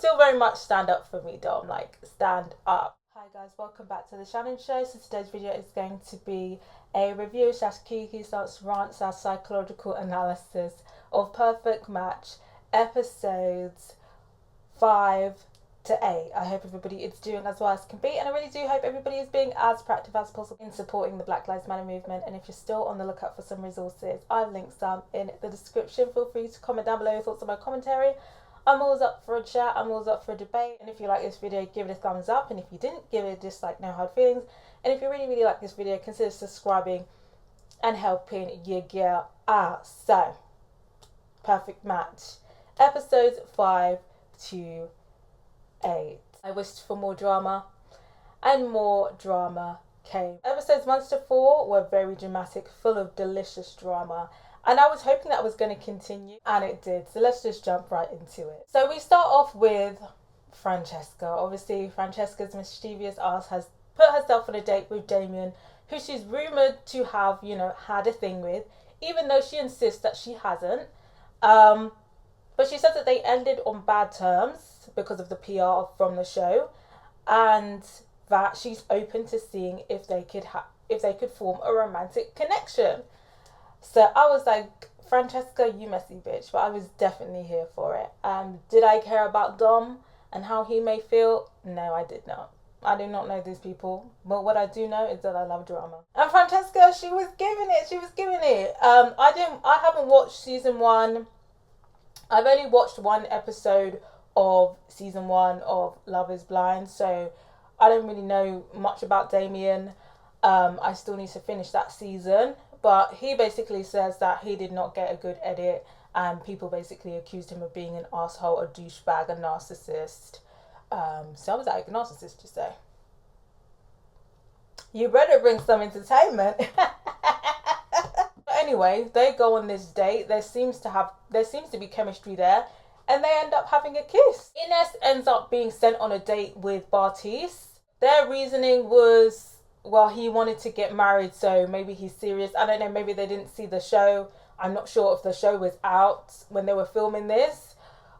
still very much stand up for me, Dom. Like, stand up. Hi guys, welcome back to the Shannon Show. So today's video is going to be a review / kiki / rant / psychological analysis of Perfect Match episodes 5 to 8. I hope everybody is doing as well as can be, and I really do hope everybody is being as proactive as possible in supporting the Black Lives Matter movement. And if you're still on the lookout for some resources, I've linked some in the description. Feel free to comment down below your thoughts on my commentary. I'm always up for a chat, I'm always up for a debate, and if you like this video, give it a thumbs up, and if you didn't, give it a dislike, no hard feelings. And if you really like this video, consider subscribing and helping your girl out. So, Perfect Match, episodes 5 to 8. I wished for more drama, and more drama came. Episodes 1 to 4 were very dramatic, full of delicious drama, and I was hoping that was going to continue, and it did. So let's just jump right into it. So we start off with Francesca. Obviously, Francesca's mischievous ass has put herself on a date with Damien, who she's rumoured to have, had a thing with, even though she insists that she hasn't. But she says that they ended on bad terms because of the PR from the show, and that she's open to seeing if they could form a romantic connection. So I was like, Francesca, you messy bitch, but I was definitely here for it. Did I care about Dom and how he may feel? No, I did not. I do not know these people, but what I do know is that I love drama. And Francesca, she was giving it. I haven't watched season 1. I've only watched one episode of season 1 of Love is Blind, so I don't really know much about Damien. I still need to finish that season, but he basically says that he did not get a good edit, and people basically accused him of being an asshole, a douchebag, a narcissist. So I was like, narcissist, you say? You better bring some entertainment. But anyway, they go on this date. There seems to be chemistry there, and they end up having a kiss. Ines ends up being sent on a date with Bartise. Their reasoning was, well, he wanted to get married, so maybe he's serious. I don't know, maybe they didn't see the show. I'm not sure if the show was out when they were filming this.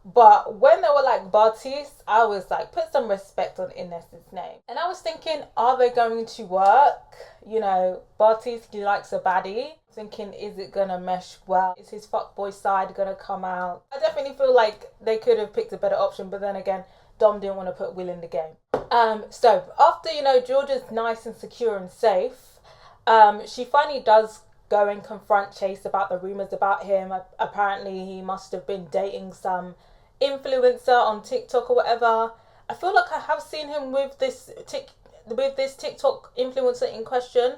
But when they were like Bartise, I was like, put some respect on Ines's name. And I was thinking, are they going to work? Bartise, he likes a baddie. Thinking, is it gonna mesh well? Is his fuckboy side gonna come out? I definitely feel like they could have picked a better option, but then again, Dom didn't want to put Will in the game. So after, Georgia's nice and secure and safe, she finally does go and confront Chase about the rumours about him. Apparently he must have been dating some influencer on TikTok or whatever. I feel like I have seen him with this TikTok influencer in question,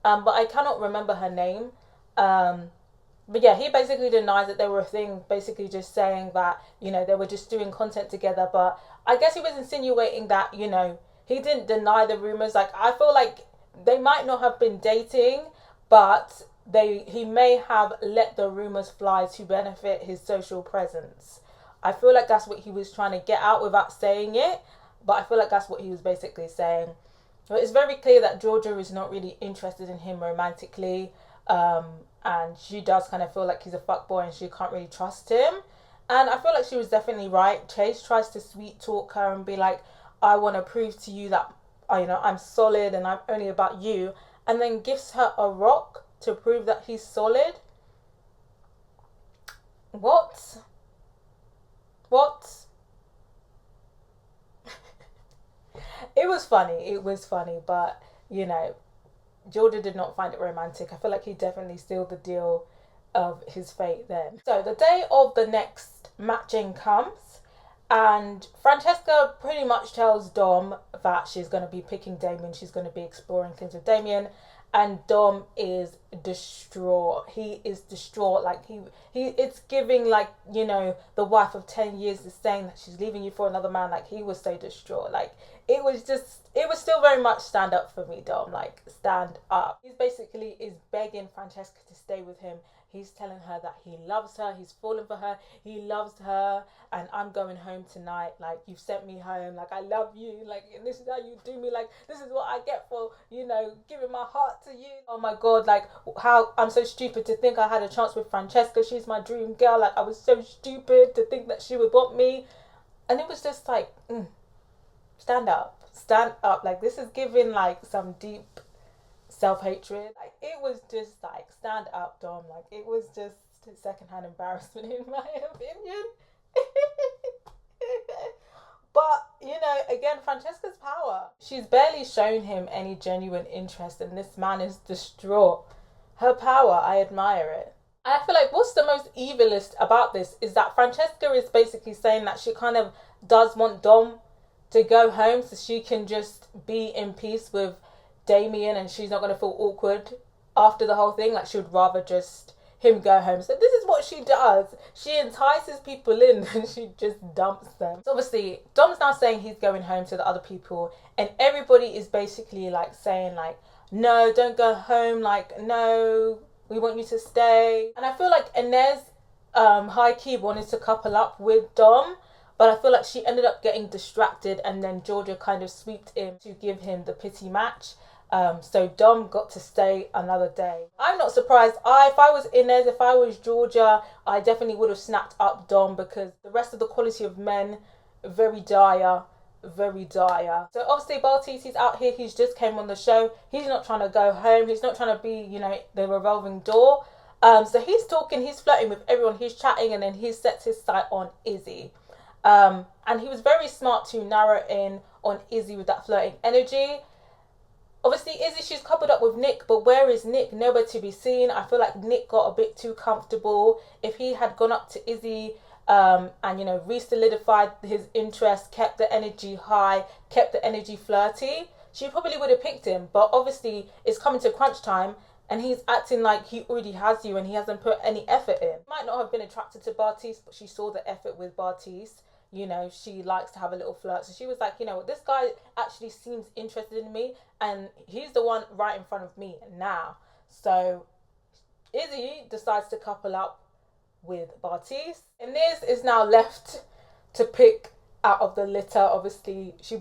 but I cannot remember her name. But yeah, he basically denies that they were a thing, basically just saying that, they were just doing content together. But I guess he was insinuating that, he didn't deny the rumours. Like, I feel like they might not have been dating, but he may have let the rumours fly to benefit his social presence. I feel like that's what he was trying to get out without saying it, but I feel like that's what he was basically saying. But it's very clear that Georgia is not really interested in him romantically. And she does kind of feel like he's a fuckboy and she can't really trust him. And I feel like she was definitely right. Chase tries to sweet talk her and be like, I want to prove to you that, I'm solid and I'm only about you. And then gives her a rock to prove that he's solid. What? It was funny, but, Georgia did not find it romantic. I feel like he definitely sealed the deal of his fate then. So the day of the next matching comes, and Francesca pretty much tells Dom that she's going to be picking Damien. She's going to be exploring things with Damien, and Dom is distraught. He is distraught. Like it's giving like, the wife of 10 years is saying that she's leaving you for another man. Like, he was so distraught. Like, it was still very much stand up for me, Dom. Like, stand up. He basically is begging Francesca to stay with him. He's telling her that he loves her, he's fallen for her, he loves her, and I'm going home tonight. Like, you've sent me home. Like, I love you. Like, and this is how you do me. Like, this is what I get for, giving my heart to you. Oh my God, like, how I'm so stupid to think I had a chance with Francesca. She's my dream girl. Like, I was so stupid to think that she would want me. And it was just like, stand up, stand up. Like, this is giving like some deep self-hatred. Like, it was just like, stand up, Dom. Like, it was just secondhand embarrassment in my opinion. But, again, Francesca's power. She's barely shown him any genuine interest, and this man is distraught. Her power, I admire it. And I feel like what's the most evilest about this is that Francesca is basically saying that she kind of does want Dom to go home so she can just be in peace with Damien, and she's not going to feel awkward after the whole thing. Like, she would rather just him go home. So this is what she does. She entices people in and she just dumps them. So obviously Dom's now saying he's going home to the other people, and everybody is basically like saying like, no, don't go home. Like, no, we want you to stay. And I feel like Inez high key wanted to couple up with Dom, but I feel like she ended up getting distracted, and then Georgia kind of sweeped in to give him the pity match. So Dom got to stay another day. I'm not surprised. If I was Inez, if I was Georgia, I definitely would have snapped up Dom, because the rest of the quality of men, very dire, very dire. So obviously Baltiti's out here. He's just came on the show. He's not trying to go home. He's not trying to be, the revolving door. So he's talking, he's flirting with everyone. He's chatting, and then he sets his sight on Izzy. And he was very smart to narrow in on Izzy with that flirting energy. Obviously, Izzy, she's coupled up with Nick, but where is Nick? Nowhere to be seen. I feel like Nick got a bit too comfortable. If he had gone up to Izzy and, re-solidified his interest, kept the energy high, kept the energy flirty, she probably would have picked him. But obviously, it's coming to crunch time, and he's acting like he already has you and he hasn't put any effort in. Might not have been attracted to Bartise, but she saw the effort with Bartise. She likes to have a little flirt. So she was like, this guy actually seems interested in me, and he's the one right in front of me now. So Izzy decides to couple up with Bartise. Inez is now left to pick out of the litter. Obviously, she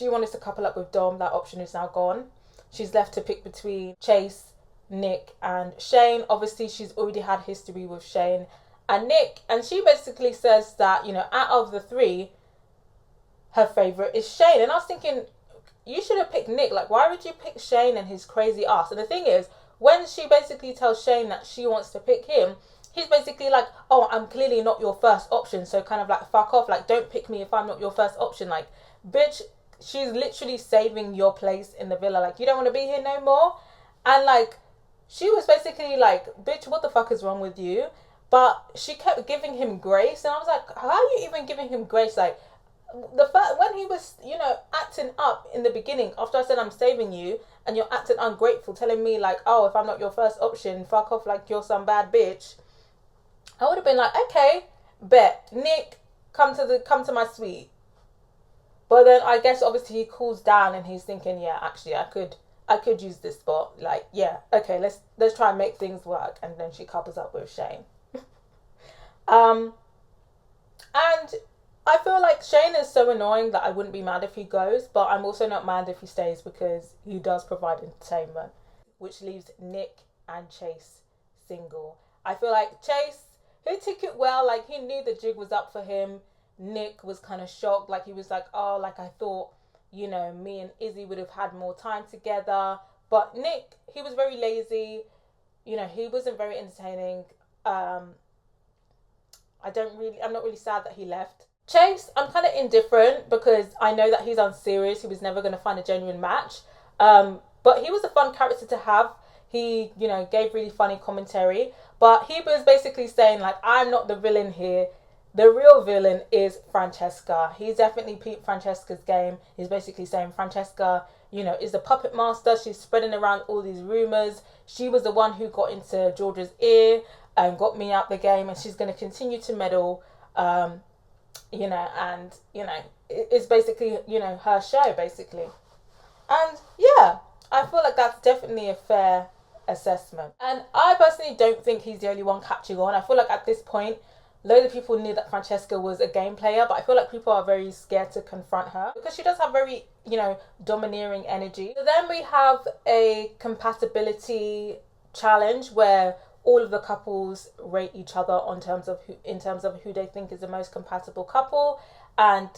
wanted to couple up with Dom. That option is now gone. She's left to pick between Chase, Nick, and Shane. Obviously, she's already had history with Shane and Nick, and she basically says that, out of the three, her favourite is Shane. And I was thinking, you should have picked Nick. Like, why would you pick Shane and his crazy ass? And the thing is, when she basically tells Shane that she wants to pick him, he's basically like, oh, I'm clearly not your first option, so kind of like, fuck off. Like, don't pick me if I'm not your first option. Like, bitch, she's literally saving your place in the villa. Like, you don't want to be here no more. And like, she was basically like, bitch, what the fuck is wrong with you? But she kept giving him grace, and I was like, how are you even giving him grace? Like, when he was, acting up in the beginning, after I said I'm saving you, and you're acting ungrateful, telling me like, oh, if I'm not your first option, fuck off, like you're some bad bitch, I would have been like, okay, bet, Nick, come to my suite. But then I guess obviously he cools down, and he's thinking, yeah, actually I could use this spot. Like, yeah, okay, let's try and make things work. And then she couples up with Shane. And I feel like Shane is so annoying that I wouldn't be mad if he goes, but I'm also not mad if he stays, because he does provide entertainment, which leaves Nick and Chase single. I feel like Chase, he took it well. Like, he knew the jig was up for him. Nick was kind of shocked. Like, he was like, oh, like I thought, me and Izzy would have had more time together. But Nick, he was very lazy. He wasn't very entertaining. I'm not really sad that he left. Chase, I'm kind of indifferent, because I know that he's unserious. He was never going to find a genuine match. But he was a fun character to have. He, gave really funny commentary. But he was basically saying, like, I'm not the villain here. The real villain is Francesca. He's definitely peeped Francesca's game. He's basically saying Francesca, is the puppet master. She's spreading around all these rumours. She was the one who got into Georgia's ear and got me out the game, and she's going to continue to meddle, it's basically, her show, basically. And yeah, I feel like that's definitely a fair assessment. And I personally don't think he's the only one catching on. I feel like at this point, loads of people knew that Francesca was a game player, but I feel like people are very scared to confront her, because she does have very, domineering energy. So then we have a compatibility challenge where all of the couples rate each other in terms of who they think is the most compatible couple. And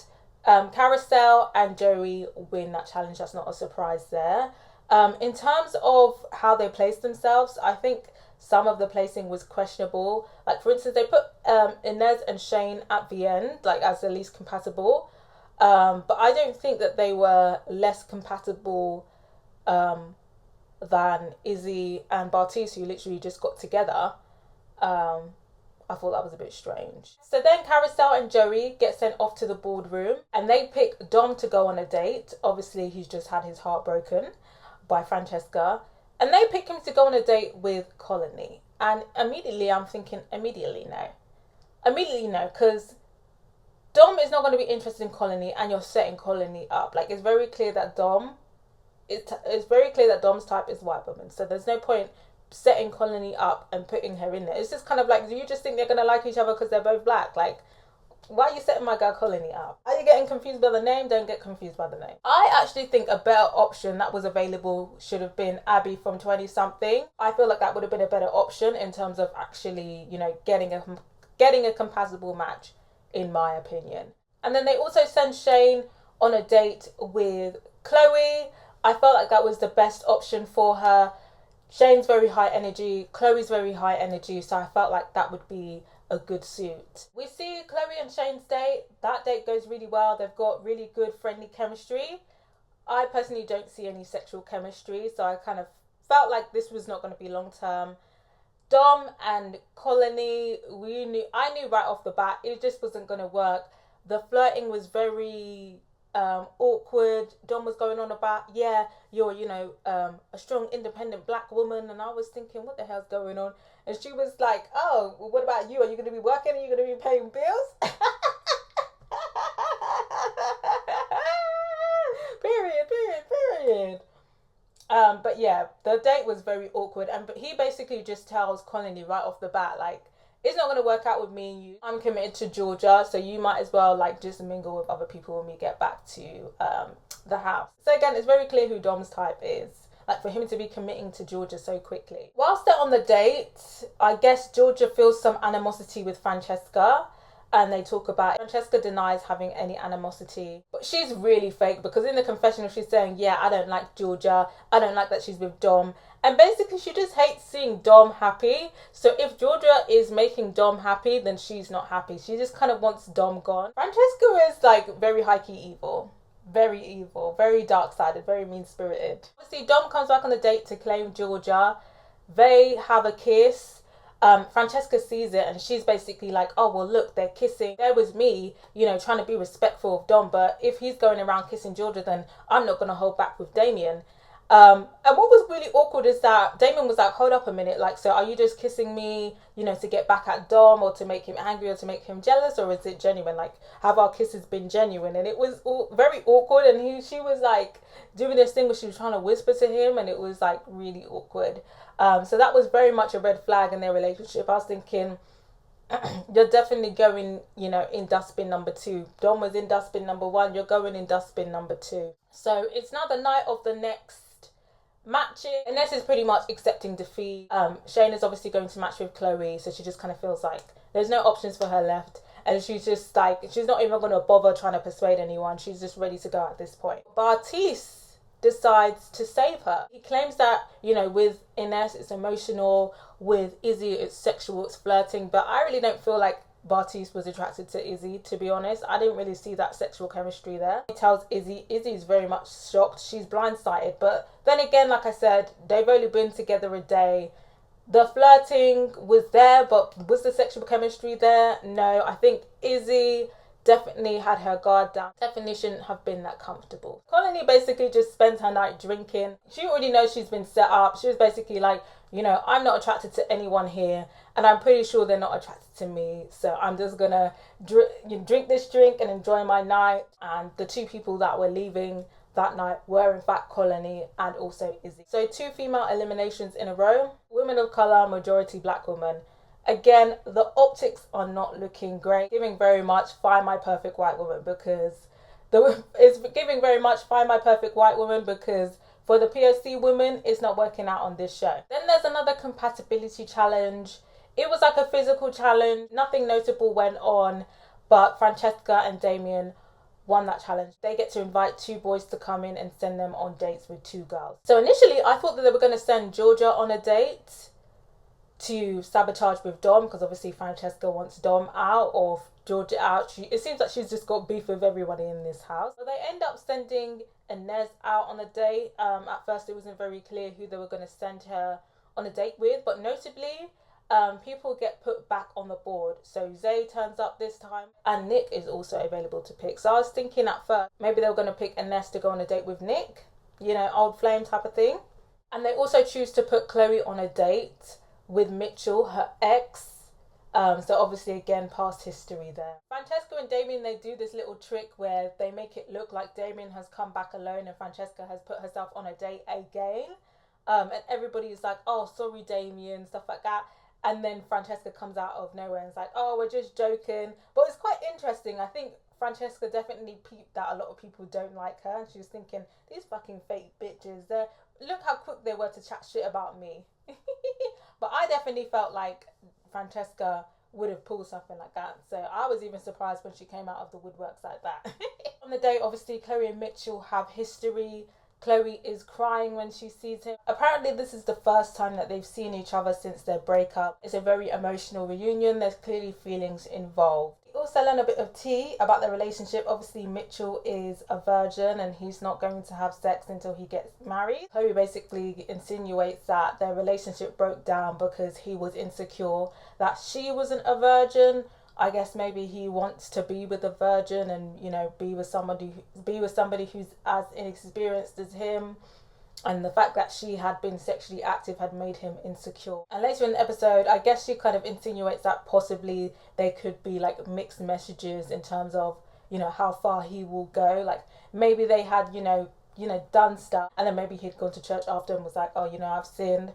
Carousel and Joey win that challenge. That's not a surprise there. In terms of how they placed themselves, I think some of the placing was questionable. Like, for instance, they put Inez and Shane at the end, like, as the least compatible. But I don't think that they were less compatible than Izzy and Bartiz, who literally just got together. I thought that was a bit strange. So then Carousel and Joey get sent off to the boardroom and they pick Dom to go on a date. Obviously, he's just had his heart broken by Francesca. And they pick him to go on a date with Colony. And immediately I'm thinking, immediately no. Immediately no, because Dom is not going to be interested in Colony and you're setting Colony up. Like, it's very clear that it's very clear that Dom's type is white woman. So there's no point setting Colony up and putting her in there. It's just kind of like, do you just think they're going to like each other because they're both black? Like, why are you setting my girl Colony up? Are you getting confused by the name? Don't get confused by the name. I actually think a better option that was available should have been Abby from 20 something. I feel like that would have been a better option in terms of actually, you know, getting a compatible match, in my opinion. And then they also send Shane on a date with Chloe. I felt like that was the best option for her. Shane's very high energy, Chloe's very high energy, so I felt like that would be a good suit. We see Chloe and Shane's date. That date goes really well. They've got really good friendly chemistry. I personally don't see any sexual chemistry, so I kind of felt like this was not going to be long term. Dom and Colony, I knew right off the bat it just wasn't going to work. The flirting was very awkward. Dom was going on about, yeah, you're, you know, a strong independent black woman, and I was thinking, what the hell's going on? And she was like, oh, well, what about you? Are you going to be working? Are you going to be paying bills? period. But yeah, the date was very awkward, and he basically just tells Colony right off the bat, like, it's not going to work out with me and you. I'm committed to Georgia, so you might as well, like, just mingle with other people when we get back to the house. So again, it's very clear who Dom's type is, like, for him to be committing to Georgia so quickly. Whilst they're on the date, I guess Georgia feels some animosity with Francesca, and they talk about it. Francesca denies having any animosity, but she's really fake, because in the confessional she's saying, yeah, I don't like Georgia, I don't like that she's with Dom, and basically she just hates seeing Dom happy. So if Georgia is making Dom happy, then she's not happy. She just kind of wants Dom gone. Francesca is like very high-key evil, very dark-sided, very mean-spirited. Obviously Dom comes back on the date to claim Georgia. They have a kiss. Francesca sees it and she's basically like, oh, well, look, they're kissing. There was me, you know, trying to be respectful of Dom, but if he's going around kissing Georgia, then I'm not going to hold back with Damien. And what was really awkward is that Damien was like, hold up a minute, like, so are you just kissing me, you know, to get back at Dom, or to make him angry, or to make him jealous, or is it genuine? Like, have our kisses been genuine? And it was very awkward, and she was like doing this thing where she was trying to whisper to him, and it was like really awkward. So that was very much a red flag in their relationship. I was thinking, you're definitely going, you know, in dustbin number 2. Dom was in dustbin number 1. You're going in dustbin number 2. So it's now the night of the next matches. Inez is pretty much accepting defeat. Shane is obviously going to match with Chloe, so she just kind of feels like there's no options for her left. And she's just like, she's not even going to bother trying to persuade anyone. She's just ready to go at this point. Bartiz decides to save her. He claims that, you know, with Inez it's emotional, with Izzy it's sexual, it's flirting, but I really don't feel like Bartiz was attracted to Izzy, to be honest. I didn't really see that sexual chemistry there. He tells Izzy is very much shocked, she's blindsided, but then again, like I said, they've only been together a day. The flirting was there, but was the sexual chemistry there? No. I think Izzy definitely had her guard down. Definitely shouldn't have been that comfortable. Colony basically just spends her night drinking. She already knows she's been set up. She was basically like, you know, I'm not attracted to anyone here, and I'm pretty sure they're not attracted to me, so I'm just gonna drink this drink and enjoy my night. And the 2 people that were leaving that night were in fact Colony and also Izzy. So 2 female eliminations in a row. Women of colour, majority black women. Again, the optics are not looking great. Giving very much Find My Perfect White Woman, because it's giving very much Find My Perfect White Woman, because for the POC women, it's not working out on this show. Then there's another compatibility challenge. It was like a physical challenge. Nothing notable went on. But Francesca and Damien won that challenge. They get to invite 2 boys to come in and send them on dates with 2 girls. So initially I thought that they were going to send Georgia on a date to sabotage with Dom, because obviously Francesca wants Dom out or Georgia out. It seems like she's just got beef with everybody in this house. So they end up sending Inez out on a date. At first it wasn't very clear who they were going to send her on a date with, but notably people get put back on the board. So Zay turns up this time and Nick is also available to pick. So I was thinking at first maybe they were going to pick Inez to go on a date with Nick, you know, old flame type of thing. And they also choose to put Chloe on a date with Mitchell, her ex. So obviously again past history there. Francesca and Damien, they do this little trick where they make it look like Damien has come back alone and Francesca has put herself on a date again. And everybody is like, oh sorry Damien, stuff like that. And then Francesca comes out of nowhere and is like, oh, we're just joking. But it's quite interesting. I think Francesca definitely peeped that a lot of people don't like her. And she was thinking, these fucking fake bitches, look how quick they were to chat shit about me. But I definitely felt like Francesca would have pulled something like that. So I was even surprised when she came out of the woodworks like that. On the date, obviously, Chloe and Mitchell have history. Chloe is crying when she sees him. Apparently this is the first time that they've seen each other since their breakup. It's a very emotional reunion. There's clearly feelings involved. We also learn a bit of tea about their relationship. Obviously Mitchell is a virgin and he's not going to have sex until he gets married. Chloe basically insinuates that their relationship broke down because he was insecure that she wasn't a virgin. I guess maybe he wants to be with a virgin and, you know, be with somebody who's as inexperienced as him. And the fact that she had been sexually active had made him insecure. And later in the episode, I guess she kind of insinuates that possibly they could be like mixed messages in terms of, you know, how far he will go. Like maybe they had, you know, done stuff and then maybe he'd gone to church after and was like, oh, you know, I've sinned.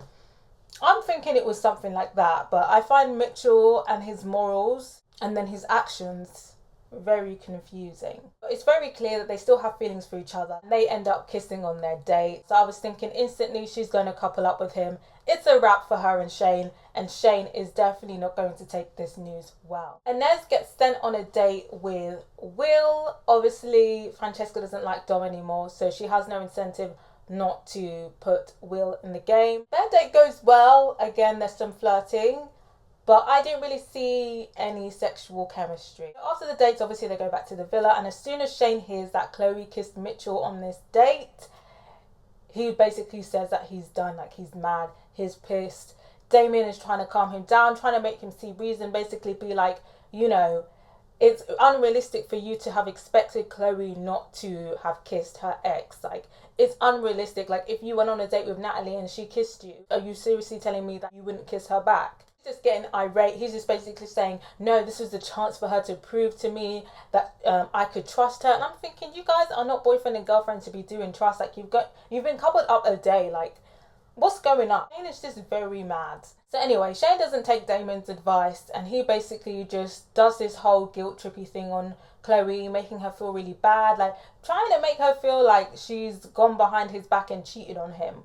I'm thinking it was something like that. But I find Mitchell and his morals and then his actions very confusing. But it's very clear that they still have feelings for each other. They end up kissing on their date. So I was thinking instantly she's going to couple up with him. It's a wrap for her and Shane is definitely not going to take this news well. Inez gets sent on a date with Will. Obviously Francesca doesn't like Dom anymore, so she has no incentive not to put Will in the game. Their date goes well. Again, there's some flirting, but I didn't really see any sexual chemistry. After the dates, obviously they go back to the villa, and as soon as Shane hears that Chloe kissed Mitchell on this date, he basically says that he's done, like he's mad, he's pissed. Damien is trying to calm him down, trying to make him see reason, basically be like, you know, it's unrealistic for you to have expected Chloe not to have kissed her ex. Like, it's unrealistic. Like, if you went on a date with Natalie and she kissed you, are you seriously telling me that you wouldn't kiss her back? Just getting irate. He's just basically saying, no, this was the chance for her to prove to me that I could trust her. And I'm thinking, you guys are not boyfriend and girlfriend to be doing trust. Like, you've been coupled up a day. Like, what's going on? Shane is just very mad. So anyway, Shane doesn't take Damon's advice, and he basically just does this whole guilt trippy thing on Chloe, making her feel really bad, like trying to make her feel like she's gone behind his back and cheated on him.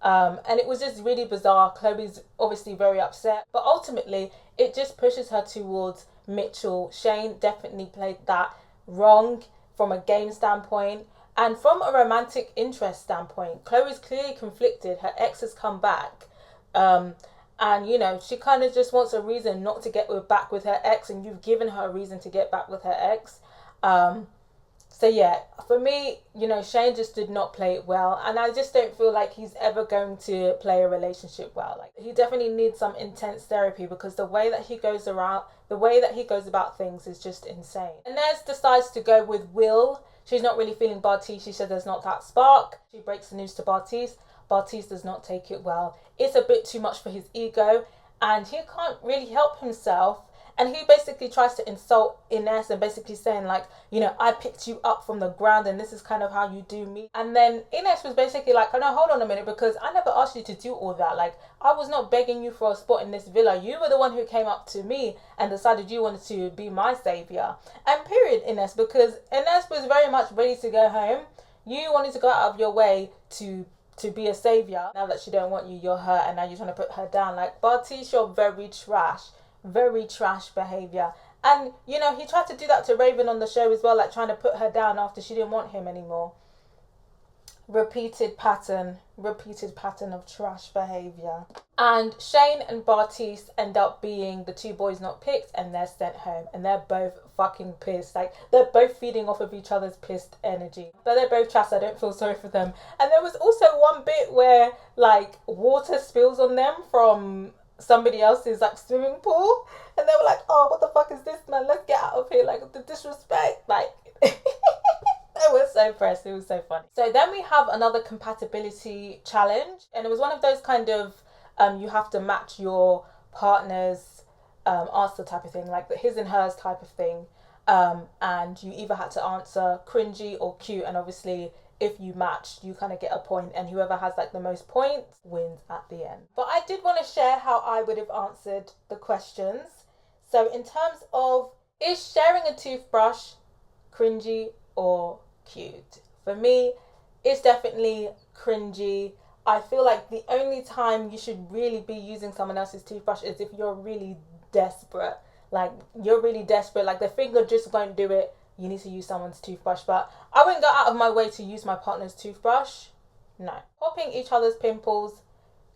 And it was just really bizarre. Chloe's obviously very upset, but ultimately it just pushes her towards Mitchell. Shane definitely played that wrong from a game standpoint, and from a romantic interest standpoint. Chloe's clearly conflicted. Her ex has come back, and you know, she kind of just wants a reason not to get back with her ex, and you've given her a reason to get back with her ex. So yeah, for me, you know, Shane just did not play it well, and I just don't feel like he's ever going to play a relationship well. Like, he definitely needs some intense therapy, because the way that he goes about things is just insane. Inez decides to go with Will. She's not really feeling Bartiz. She said there's not that spark. She breaks the news to Bartiz. Bartiz does not take it well. It's a bit too much for his ego, and he can't really help himself. And he basically tries to insult Inez and basically saying, like, you know, I picked you up from the ground and this is kind of how you do me. And then Inez was basically like, oh no, hold on a minute, because I never asked you to do all that. Like, I was not begging you for a spot in this villa. You were the one who came up to me and decided you wanted to be my savior. And period, Inez, because Inez was very much ready to go home. You wanted to go out of your way to be a savior. Now that she don't want you, you're her, and now you're trying to put her down. Like, Bartiz, you're very trash behavior, And, you know, he tried to do that to Raven on the show as well, like trying to put her down after she didn't want him anymore. Repeated pattern of trash behavior. And Shane and Bartice end up being the two boys not picked, and they're sent home, and they're both fucking pissed. Like, they're both feeding off of each other's pissed energy, but they're both trash. I don't feel sorry for them. And there was also one bit where like water spills on them from somebody else's like swimming pool, and they were like, oh, what the fuck is this, man, let's get out of here, like the disrespect, like I was so impressed. It was so funny. So then we have another compatibility challenge, and it was one of those kind of you have to match your partner's answer type of thing, like the his and hers type of thing, and you either had to answer cringy or cute, and obviously if you matched you kind of get a point, and whoever has like the most points wins at the end. But I did want to share how I would have answered the questions. So in terms of, is sharing a toothbrush cringy or cute? For me, it's definitely cringy. I feel like the only time you should really be using someone else's toothbrush is if you're really desperate. Like, you're really desperate, like the finger just won't do it, you need to use someone's toothbrush. But I wouldn't go out of my way to use my partner's toothbrush. No. Popping each other's pimples,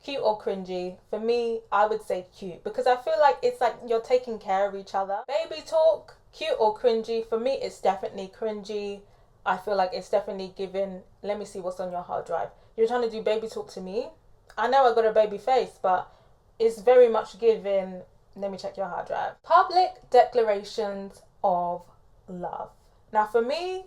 cute or cringy? For me, I would say cute, because I feel like it's like you're taking care of each other. Baby talk, cute or cringy? For me, it's definitely cringy. I feel like it's definitely given, let me see what's on your hard drive. You're trying to do baby talk to me? I know I got a baby face, but it's very much given, let me check your hard drive. Public declarations of love. Now for me,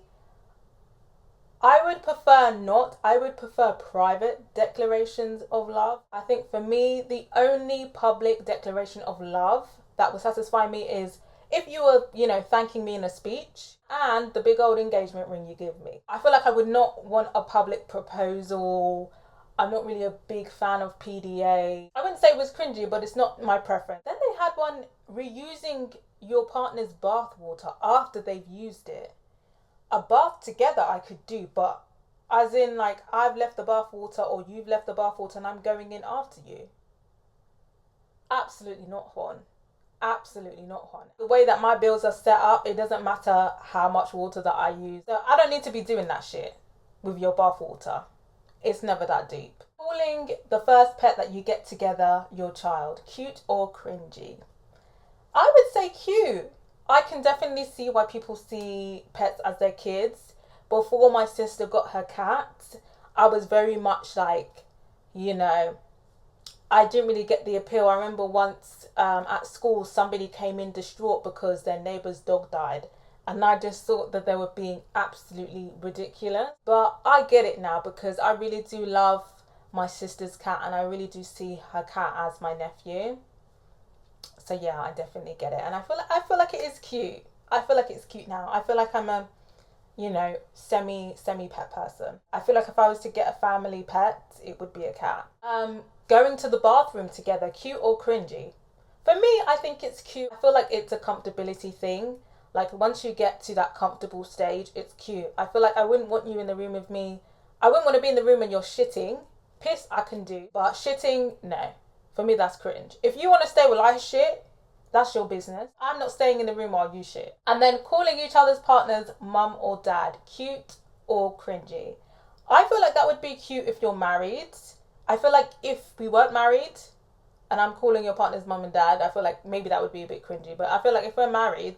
I would prefer not. I would prefer private declarations of love. I think for me, the only public declaration of love that would satisfy me is if you were, you know, thanking me in a speech and the big old engagement ring you give me. I feel like I would not want a public proposal. I'm not really a big fan of PDA. I wouldn't say it was cringy, but it's not my preference. Then they had one, reusing your partner's bath water after they've used it. A bath together I could do, but as in like I've left the bath water or you've left the bath water and I'm going in after you. Absolutely not, Juan. Absolutely not, Juan. The way that my bills are set up, it doesn't matter how much water that I use. So I don't need to be doing that shit with your bath water. It's never that deep. Calling the first pet that you get together your child, cute or cringy? I would say cute. I can definitely see why people see pets as their kids. Before my sister got her cat, I was very much like, you know, I didn't really get the appeal. I remember once at school, somebody came in distraught because their neighbour's dog died. And I just thought that they were being absolutely ridiculous. But I get it now, because I really do love my sister's cat, and I really do see her cat as my nephew. So yeah, I definitely get it. And I feel like it is cute. I feel like it's cute now. I feel like I'm a, you know, semi pet person. I feel like if I was to get a family pet, it would be a cat. Going to the bathroom together, cute or cringy? For me, I think it's cute. I feel like it's a comfortability thing. Like once you get to that comfortable stage, it's cute. I feel like I wouldn't want you in the room with me. I wouldn't want to be in the room when you're shitting. Piss, I can do. But shitting, no. For me, that's cringe. If you want to stay while I shit, that's your business. I'm not staying in the room while you shit. And then calling each other's partners mum or dad, cute or cringy? I feel like that would be cute if you're married. I feel like if we weren't married and I'm calling your partner's mum and dad, I feel like maybe that would be a bit cringy. But I feel like if we're married,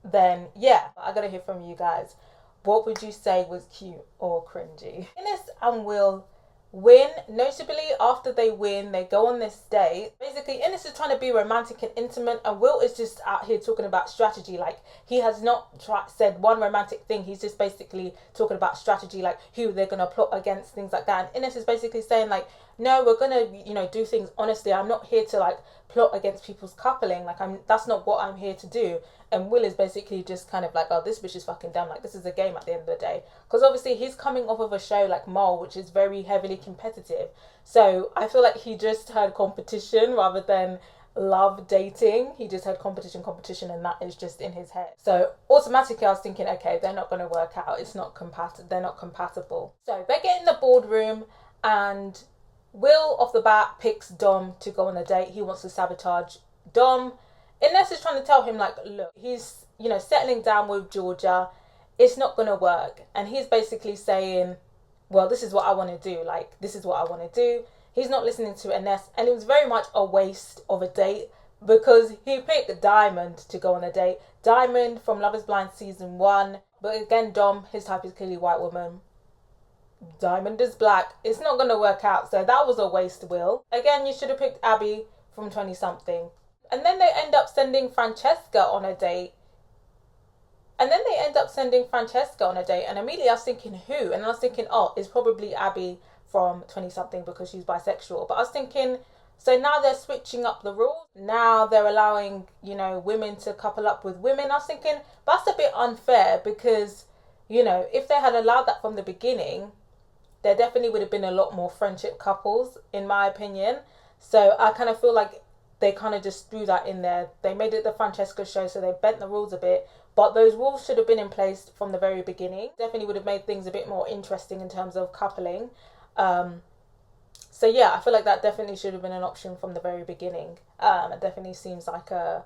then yeah. I gotta hear from you guys. What would you say was cute or cringy? Ines and Will win. Notably, after they win, they go on this date. Basically, Ines is trying to be romantic and intimate, and Will is just out here talking about strategy. Like, he has not said one romantic thing. He's just basically talking about strategy, like who they're gonna plot against, things like that. And Ines is basically saying like, no, we're gonna, you know, do things honestly. I'm not here to like plot against people's coupling. Like, that's not what I'm here to do. And Will is basically just kind of like, oh, this bitch is fucking dumb. Like, this is a game at the end of the day. Because obviously he's coming off of a show like Mole, which is very heavily competitive. So I feel like he just had competition rather than love dating. He just had competition, and that is just in his head. So automatically I was thinking, okay, they're not going to work out. It's not compatible. They're not compatible. So they get in the boardroom, and Will off the bat picks Dom to go on a date. He wants to sabotage Dom. Ines is trying to tell him, like, look, he's, settling down with Georgia. It's not going to work. And he's basically saying, well, this is what I want to do. Like, this is what I want to do. He's not listening to Ines. And it was very much a waste of a date because he picked Diamond to go on a date. Diamond from Love is Blind season 1. But again, Dom, his type is clearly white woman. Diamond is black. It's not going to work out. So that was a waste, Will. Again, you should have picked Abby from 20 something. And then they end up sending Francesca on a date. And immediately I was thinking, who? And I was thinking, oh, it's probably Abby from 20 something because she's bisexual. But I was thinking, so now they're switching up the rules. Now they're allowing, women to couple up with women. I was thinking, that's a bit unfair because, if they had allowed that from the beginning, there definitely would have been a lot more friendship couples, in my opinion. So I kind of feel like they kind of just threw that in there. They made it the Francesca show, so they bent the rules a bit. But those rules should have been in place from the very beginning. Definitely would have made things a bit more interesting in terms of coupling. So yeah, I feel like that definitely should have been an option from the very beginning. It definitely seems like an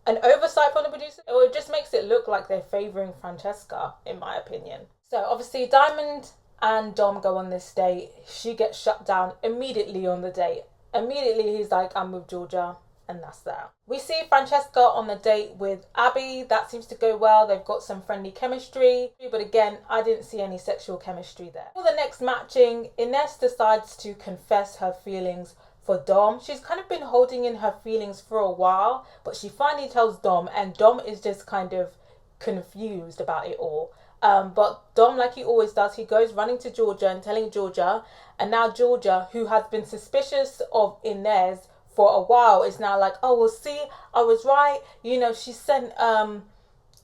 oversight from the producer. Or it just makes it look like they're favouring Francesca, in my opinion. So obviously Diamond and Dom go on this date. She gets shut down immediately on the date. Immediately he's like, I'm with Georgia. And that's that. We see Francesca on the date with Abby. That seems to go well. They've got some friendly chemistry. But again, I didn't see any sexual chemistry there. For the next matching, Ines decides to confess her feelings for Dom. She's kind of been holding in her feelings for a while, but she finally tells Dom, and Dom is just kind of confused about it all. But Dom, like he always does, he goes running to Georgia and telling Georgia, and now Georgia, who has been suspicious of Ines for a while, is now like, oh, well, see, I was right. She sent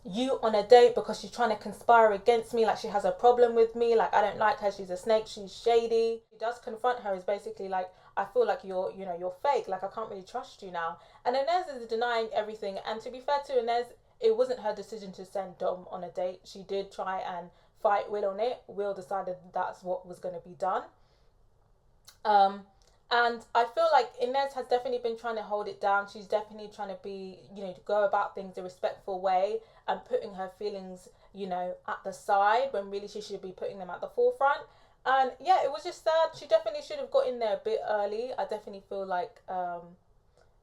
you on a date because she's trying to conspire against me. Like, she has a problem with me. Like, I don't like her. She's a snake. She's shady. He does confront her. Is basically like, I feel like you're fake. Like, I can't really trust you now. And Ines is denying everything. And to be fair to Ines, it wasn't her decision to send Dom on a date. She did try and fight Will on it. Will decided that's what was going to be done. And I feel like Ines has definitely been trying to hold it down. She's definitely trying to be, to go about things a respectful way and putting her feelings, at the side when really she should be putting them at the forefront. And yeah, it was just sad. She definitely should have got in there a bit early. I definitely feel like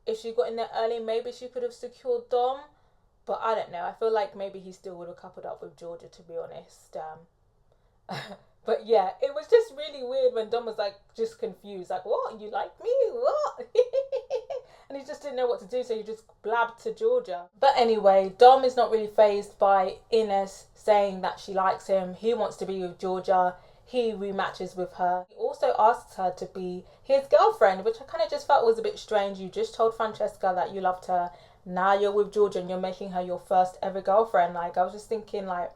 if she got in there early, maybe she could have secured Dom. But I don't know. I feel like maybe he still would have coupled up with Georgia, to be honest. But yeah, it was just really weird when Dom was like just confused, like, what? You like me? What? And he just didn't know what to do, so he just blabbed to Georgia. But anyway, Dom is not really fazed by Ines saying that she likes him. He wants to be with Georgia. He rematches with her. He also asks her to be his girlfriend, which I kind of just felt was a bit strange. You just told Francesca that you loved her. Now you're with Georgia and you're making her your first ever girlfriend. Like, I was just thinking, like,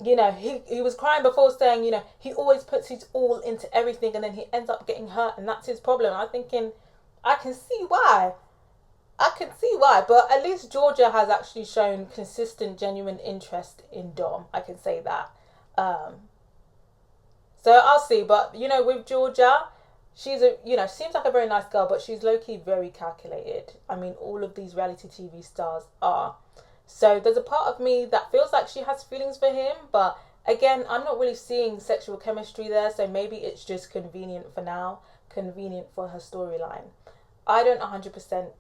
he was crying before saying, he always puts his all into everything and then he ends up getting hurt and that's his problem. I'm thinking, I can see why. But at least Georgia has actually shown consistent, genuine interest in Dom. I can say that. So I'll see. But, with Georgia, she's seems like a very nice girl, but she's low-key very calculated. I mean, all of these reality TV stars are. So there's a part of me that feels like she has feelings for him, but again, I'm not really seeing sexual chemistry there, so maybe it's just convenient for now, convenient for her storyline. I don't 100%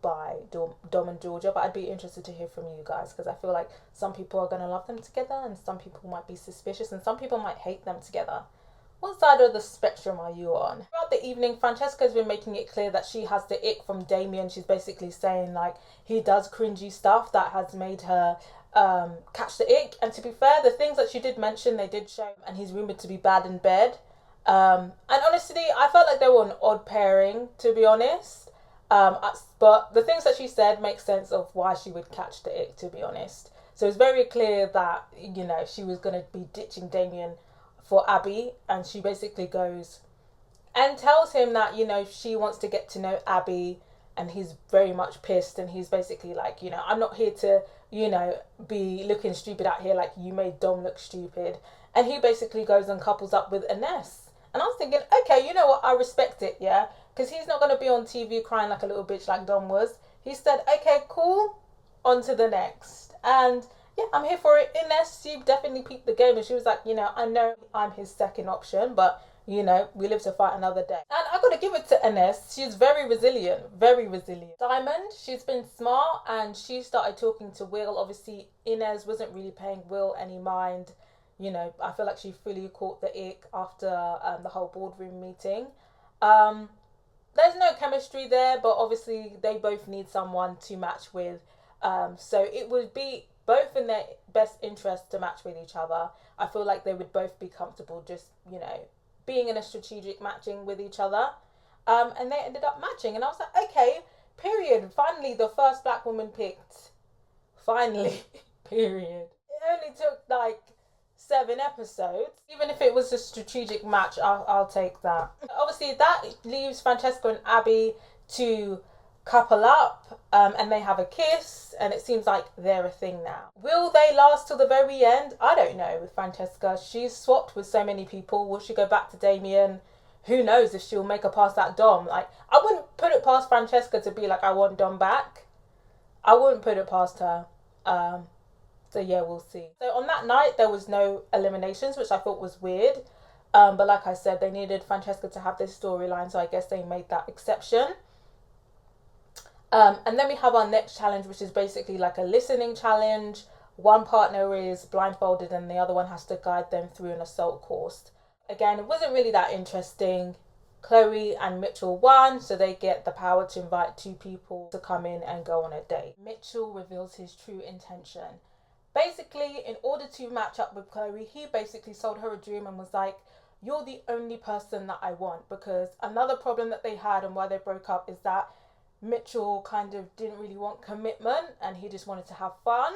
buy Dom and Georgia, but I'd be interested to hear from you guys, because I feel like some people are going to love them together, and some people might be suspicious, and some people might hate them together. What side of the spectrum are you on? Throughout the evening, Francesca's been making it clear that she has the ick from Damien. She's basically saying, like, he does cringy stuff that has made her catch the ick. And to be fair, the things that she did mention, they did show, and he's rumoured to be bad in bed. And honestly, I felt like they were an odd pairing, to be honest. But the things that she said make sense of why she would catch the ick, to be honest. So it's very clear that, she was going to be ditching Damien for Abby, and she basically goes and tells him that, she wants to get to know Abby, and he's very much pissed, and he's basically like, I'm not here to, be looking stupid out here like you made Dom look stupid. And he basically goes and couples up with Ines. And I was thinking, okay, you know what, I respect it, yeah? because he's not going to be on TV crying like a little bitch like Dom was. He said, okay, cool, on to the next. And yeah, I'm here for it. Ines, she definitely peeped the game, and she was like, you know, I know I'm his second option, but you know, we live to fight another day. And I gotta give it to Ines. She's very resilient, very resilient. Diamond, she's been smart, and she started talking to Will. Obviously, Ines wasn't really paying Will any mind. You know, I feel like she fully caught the ick after the whole boardroom meeting. There's no chemistry there, but obviously they both need someone to match with. So it would be both in their best interest to match with each other. I feel like they would both be comfortable just, you know, being in a strategic matching with each other. And they ended up matching. And I was like, okay, period. Finally, the first black woman picked. Finally, period. It only took like 7 episodes. Even if it was a strategic match, I'll take that. Obviously, that leaves Francesca and Abby to couple up, and they have a kiss, and it seems like they're a thing now. Will they last till the very end? I don't know. With Francesca, she's swapped with so many people. Will she go back to Damien? Who knows if she'll make her past that Dom? Like, I wouldn't put it past Francesca to be like, I want Dom back. I wouldn't put it past her. So yeah, we'll see. So on that night, there was no eliminations, which I thought was weird. But like I said, they needed Francesca to have this storyline, so I guess they made that exception. And then we have our next challenge, which is basically like a listening challenge. One partner is blindfolded and the other one has to guide them through an assault course. Again, it wasn't really that interesting. Chloe and Mitchell won, so they get the power to invite 2 people to come in and go on a date. Mitchell reveals his true intention. Basically, in order to match up with Chloe, he basically sold her a dream and was like, you're the only person that I want. Because another problem that they had and why they broke up is that Mitchell kind of didn't really want commitment and he just wanted to have fun.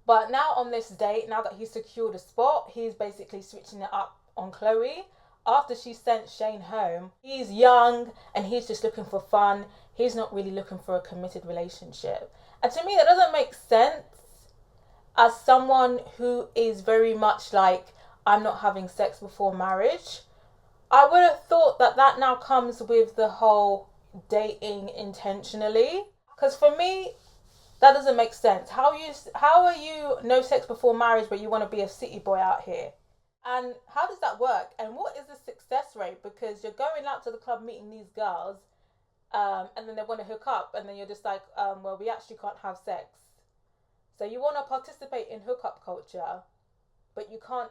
But now on this date, now that he's secured a spot, he's basically switching it up on Chloe. After she sent Shane home, he's young and he's just looking for fun. He's not really looking for a committed relationship. And to me, that doesn't make sense as someone who is very much like, I'm not having sex before marriage. I would have thought that that now comes with the whole dating intentionally, because for me that doesn't make sense. How are you no sex before marriage but you want to be a city boy out here? And how does that work? And what is the success rate? Because you're going out to the club meeting these girls, and then they want to hook up, and then you're just like, well, we actually can't have sex. So you want to participate in hookup culture, but you can't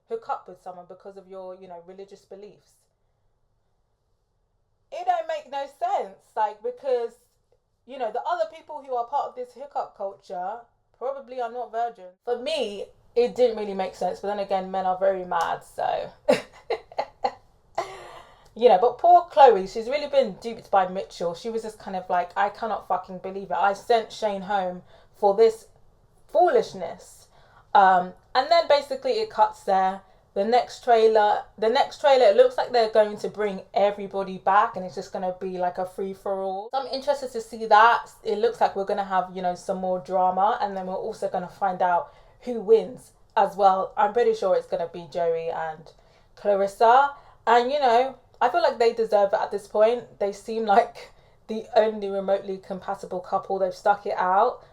hook up with someone because of your, you know, religious beliefs. It don't make no sense, like, because, you know, the other people who are part of this hookup culture probably are not virgins. For me, it didn't really make sense, but then again, men are very mad, so you know. But poor Chloe, she's really been duped by Mitchell. She was just kind of like, I cannot fucking believe it. I sent Shane home for this foolishness. And then basically it cuts there. The next trailer, it looks like they're going to bring everybody back and it's just going to be like a free-for-all. So I'm interested to see that. It looks like we're going to have, you know, some more drama, and then we're also going to find out who wins as well. I'm pretty sure it's going to be Joey and Clarissa. And, you know, I feel like they deserve it at this point. They seem like the only remotely compatible couple. They've stuck it out.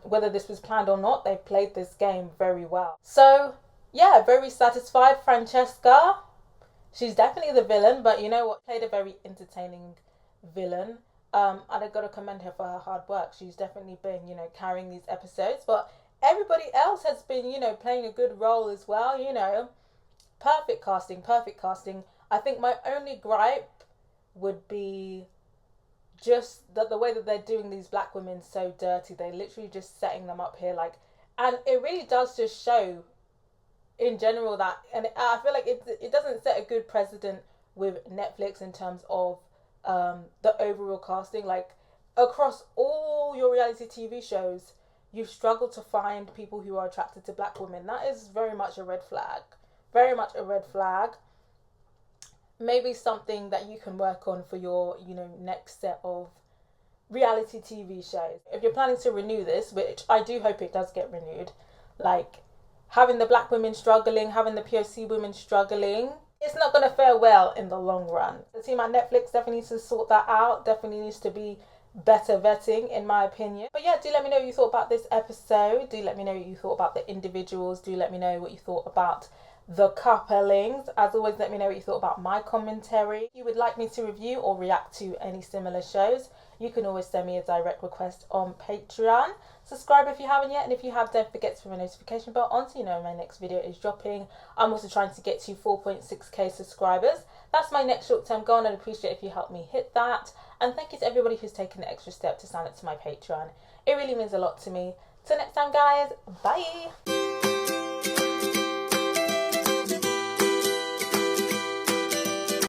Whether this was planned or not, they've played this game very well. So yeah, very satisfied. Francesca, she's definitely the villain, but you know what? Played a very entertaining villain. And I gotta commend her for her hard work. She's definitely been, you know, carrying these episodes. But everybody else has been, you know, playing a good role as well. You know, perfect casting. I think my only gripe would be just that the way that they're doing these black women so dirty. They're literally just setting them up here, like, and it really does just show in general that, and I feel like it doesn't set a good precedent with Netflix in terms of the overall casting. Like, across all your reality TV shows, you've struggled to find people who are attracted to black women. That is very much a red flag. Maybe something that you can work on for your, you know, next set of reality TV shows. If you're planning to renew this, which I do hope it does get renewed, like, having the black women struggling, having the POC women struggling, it's not going to fare well in the long run. The team at Netflix definitely needs to sort that out. Definitely needs to be better vetting, in my opinion. But yeah, do let me know what you thought about this episode. Do let me know what you thought about the individuals. Do let me know what you thought about the couplings. As always, let me know what you thought about my commentary. If you would like me to review or react to any similar shows, you can always send me a direct request on Patreon. Subscribe if you haven't yet, and if you have, don't forget to put a notification bell on so you know when my next video is dropping. I'm also trying to get to 4.6k subscribers. That's my next short-term goal, and I'd appreciate if you help me hit that. And thank you to everybody who's taken the extra step to sign up to my Patreon. It really means a lot to me. Till next time, guys. Bye.